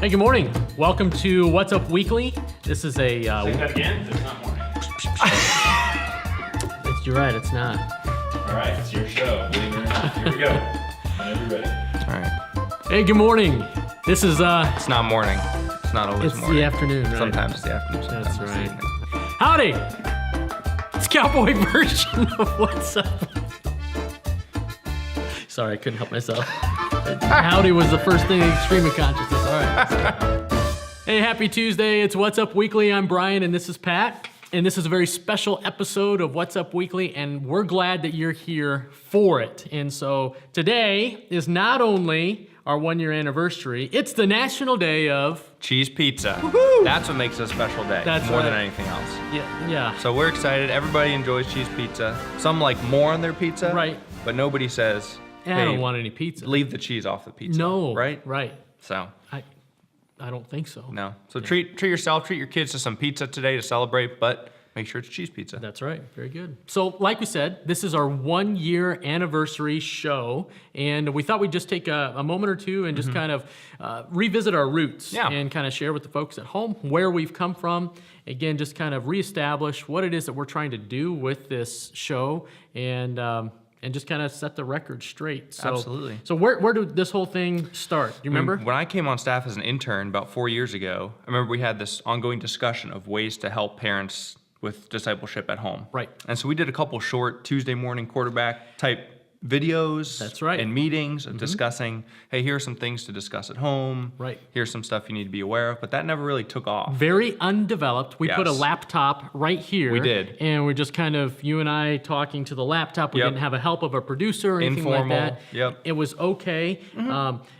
Hey, good morning. Welcome to What's Up Weekly. This is a... Say that again? It's not morning. You're right, it's not. All right, it's your show. Believe it or not. Here we go. Whenever you're ready. All right. Hey, good morning. This is... It's not morning. It's not always It's morning. the afternoon, right? Sometimes it's the afternoon. Sometimes That's it's the right. evening. Howdy! It's Cowboy version of What's Up. Sorry, I couldn't help myself. Howdy was the first thing in stream of consciousness. All right. Hey, happy Tuesday. It's What's Up Weekly. I'm Brian, and this is Pat. And this is a very special episode of What's Up Weekly, and we're glad that you're here for it. And so today is not only our 1-year anniversary, it's the National Day of... Cheese pizza. Woohoo! That's what makes it a special day. That's more right. than anything else. Yeah. So we're excited. Everybody enjoys cheese pizza. Some like more on their pizza. Right. But nobody says, And I don't want any pizza. leave the cheese off the pizza. No. Right? Right. So. I don't think so. No. So treat yourself, treat your kids to some pizza today to celebrate, but make sure it's cheese pizza. That's right. Very good. So like we said, this is our 1-year anniversary show, and we thought we'd just take a moment or two and just kind of revisit our roots and kind of share with the folks at home where we've come from. Again, just kind of reestablish what it is that we're trying to do with this show, and just kind of set the record straight. So, Absolutely. So where did this whole thing start? Do you remember? When I came on staff as an intern about 4 years ago, I remember we had this ongoing discussion of ways to help parents with discipleship at home. Right. And so we did a couple short Tuesday morning quarterback type videos. That's right. And meetings of discussing, hey, here are some things to discuss at home. Right. Here's some stuff you need to be aware of. But that never really took off. Very undeveloped. We put a Yes. laptop right here. We did. And we're just kind of, you and I talking to the laptop. We Yep. didn't have a help of a producer or anything Informal. like that. Yep. It was okay.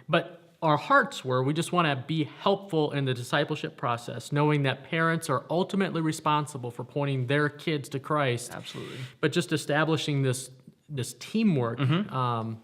But our hearts were, we just want to be helpful in the discipleship process, knowing that parents are ultimately responsible for pointing their kids to Christ. Absolutely. But just establishing this teamwork. Teamwork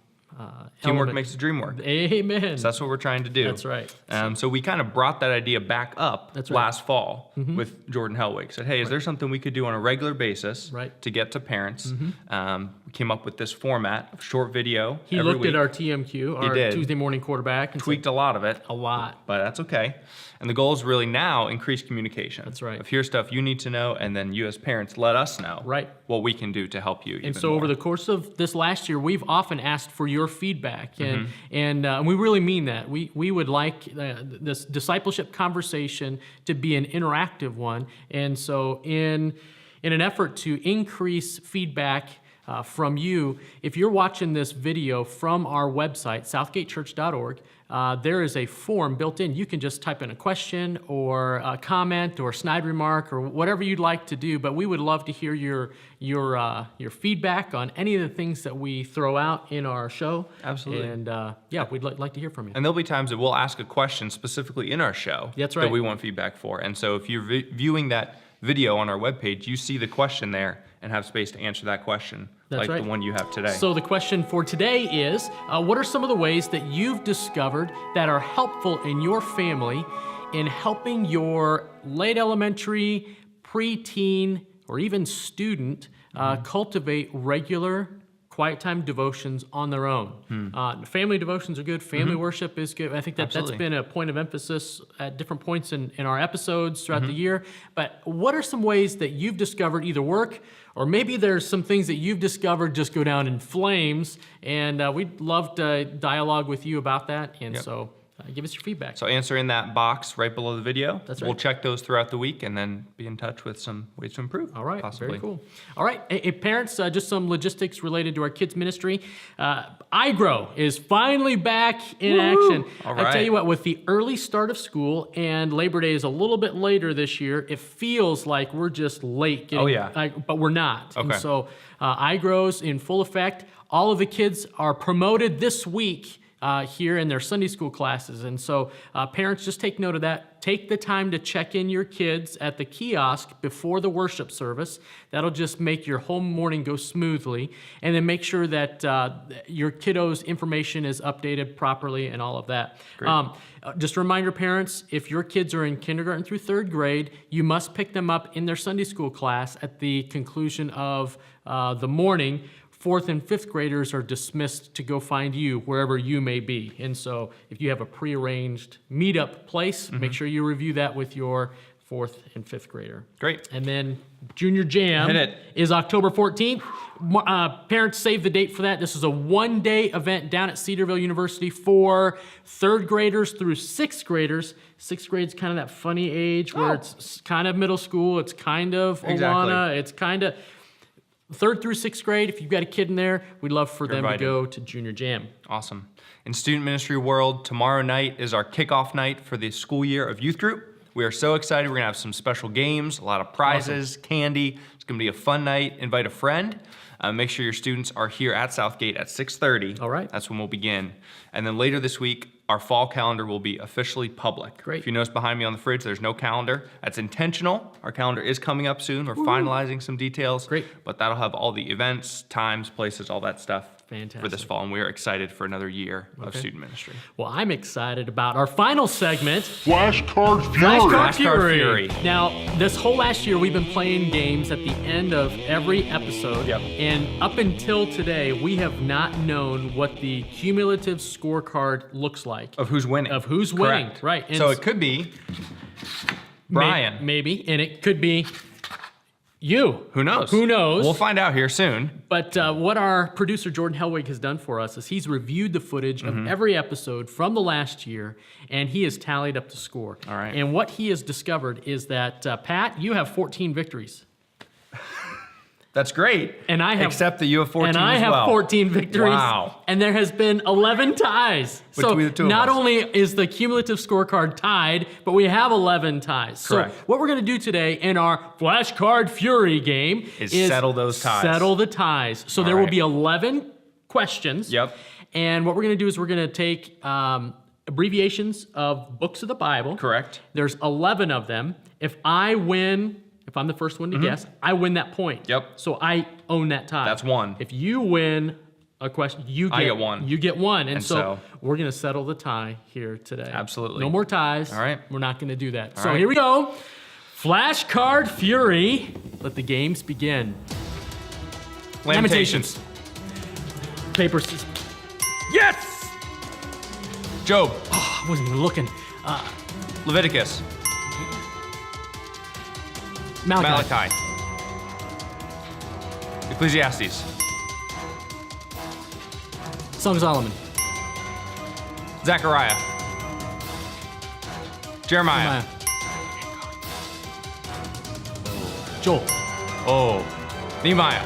element. makes the dream work. Amen. So that's what we're trying to do. That's right. So we kind of brought that idea back up That's right. last fall with Jordan Hellwig. Said, hey, is there something we could do on a regular basis Right. to get to parents? We came up with this format of short video. He every looked week. at our TMQ, our did. Tuesday morning quarterback, and Tweaked a lot of it. said, a lot. But that's okay. And the goal is really now increase communication. That's right. Of here's stuff you need to know, and then you as parents let us know Right. what we can do to help you. And so over the course of this last year, we've often asked for your feedback, and we really mean that. We would like this discipleship conversation to be an interactive one, and so in an effort to increase feedback from you, if you're watching this video from our website, southgatechurch.org, there is a form built in. You can just type in a question or a comment or a snide remark or whatever you'd like to do, but we would love to hear your feedback on any of the things that we throw out in our show. Absolutely. And we'd like to hear from you. And there'll be times that we'll ask a question specifically in our show That's that right. we want feedback for. And so if you're viewing that video on our webpage, you see the question there and have space to answer that question. That's like right. the one you have today. So the question for today is, what are some of the ways that you've discovered that are helpful in your family in helping your late elementary, preteen, or even student cultivate regular quiet time devotions on their own? Family devotions are good. Family worship is good. I think that's Absolutely. been a point of emphasis at different points in our episodes throughout the year. But what are some ways that you've discovered either work, or maybe there's some things that you've discovered just go down in flames? And we'd love to dialogue with you about that. And so give us your feedback. So answer in that box right below the video. That's We'll right. check those throughout the week and then be in touch with some ways to improve. All right, possibly. very cool. All right, hey, parents, just some logistics related to our kids' ministry. iGrow is finally back in action. All I tell right. you what, with the early start of school and Labor Day is a little bit later this year, it feels like we're just late. But we're not. Okay. And so iGrow's in full effect. All of the kids are promoted this week here in their Sunday school classes. And so parents, just take note of that. Take the time to check in your kids at the kiosk before the worship service. That'll just make your whole morning go smoothly. And then make sure that your kiddo's information is updated properly and all of that. Just a reminder, parents, if your kids are in kindergarten through third grade, you must pick them up in their Sunday school class at the conclusion of the morning 4th and 5th graders are dismissed to go find you wherever you may be. And so if you have a prearranged meetup place, make sure you review that with your 4th and 5th grader. Great. And then Junior Jam Hit it. is October 14th. Parents save the date for that. This is a one-day event down at Cedarville University for 3rd graders through 6th graders. 6th grade's kind of that funny age where it's kind of middle school, it's kind of Awana, it's kind of 3rd through 6th grade. If you've got a kid in there, we'd love for them to go to Junior Jam. Awesome. In student ministry world, tomorrow night is our kickoff night for the school year of youth group. We are so excited. We're gonna have some special games, a lot of prizes, candy. It's gonna be a fun night. Invite a friend. Make sure your students are here at Southgate at 6:30. All right. That's when we'll begin. And then later this week, our fall calendar will be officially public. Great. If you notice behind me on the fridge, there's no calendar. That's intentional. Our calendar is coming up soon. We're finalizing some details. Great. But that'll have all the events, times, places, all that stuff for this Fantastic. fall. And we are excited for another year of student ministry. Well, I'm excited about our final segment, Flashcard Fury. Flashcard Flashcard Fury. Fury. Now, this whole last year, we've been playing games at the end of every episode. Yep. And up until today, we have not known what the cumulative scorecard looks like. Of who's winning. Of who's winning, Correct. right. And So it could be Brian. Maybe. And it could be you. Who knows? Who knows? We'll find out here soon. But what our producer Jordan Helwig has done for us is he's reviewed the footage of every episode from the last year, and he has tallied up the score. All right. And what he has discovered is that, Pat, you have 14 victories. That's great. And I have, Except that you have 14 and I as have well. 14 victories. Wow. And there has been 11 ties. Between the two of not us. only is the cumulative scorecard tied, but we have 11 ties. Correct. So what we're going to do today in our Flashcard Fury game Is settle those ties. Settle the ties. So All there will right. be 11 questions. Yep. And what we're going to do is we're going to take abbreviations of books of the Bible. Correct. There's 11 of them. If I win, if I'm the first one to guess, I win that point. Yep. So I own that tie. That's one. If you win a question, I get one. You get one. And so so- we're going to settle the tie here today. Absolutely. No more ties. All right. We're not going to do that. All so right. here we go. Flashcard Fury. Let the games begin. Lamentations. Paper, scissors. Yes! Job. I wasn't even looking. Leviticus. Malachi. Malachi. Ecclesiastes. Song of Solomon. Zechariah. Jeremiah. Joel. Oh. Nehemiah.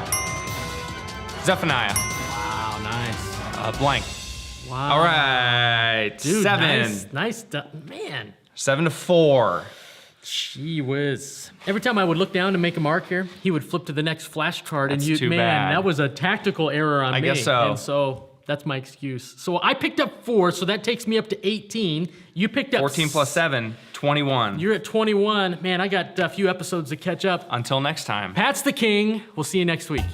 Zephaniah. Wow, nice. Blank. Wow. All right. Dude, 7. Nice stuff. Man. 7-4. Gee whiz. Every time I would look down to make a mark here, he would flip to the next flashcard. That's And you, too man, bad. that was a tactical error on me. I guess so. And so that's my excuse. So I picked up 4, so that takes me up to 18. You picked up 14 plus 7, 21. You're at 21. Man, I got a few episodes to catch up. Until next time. Pat's the king. We'll see you next week.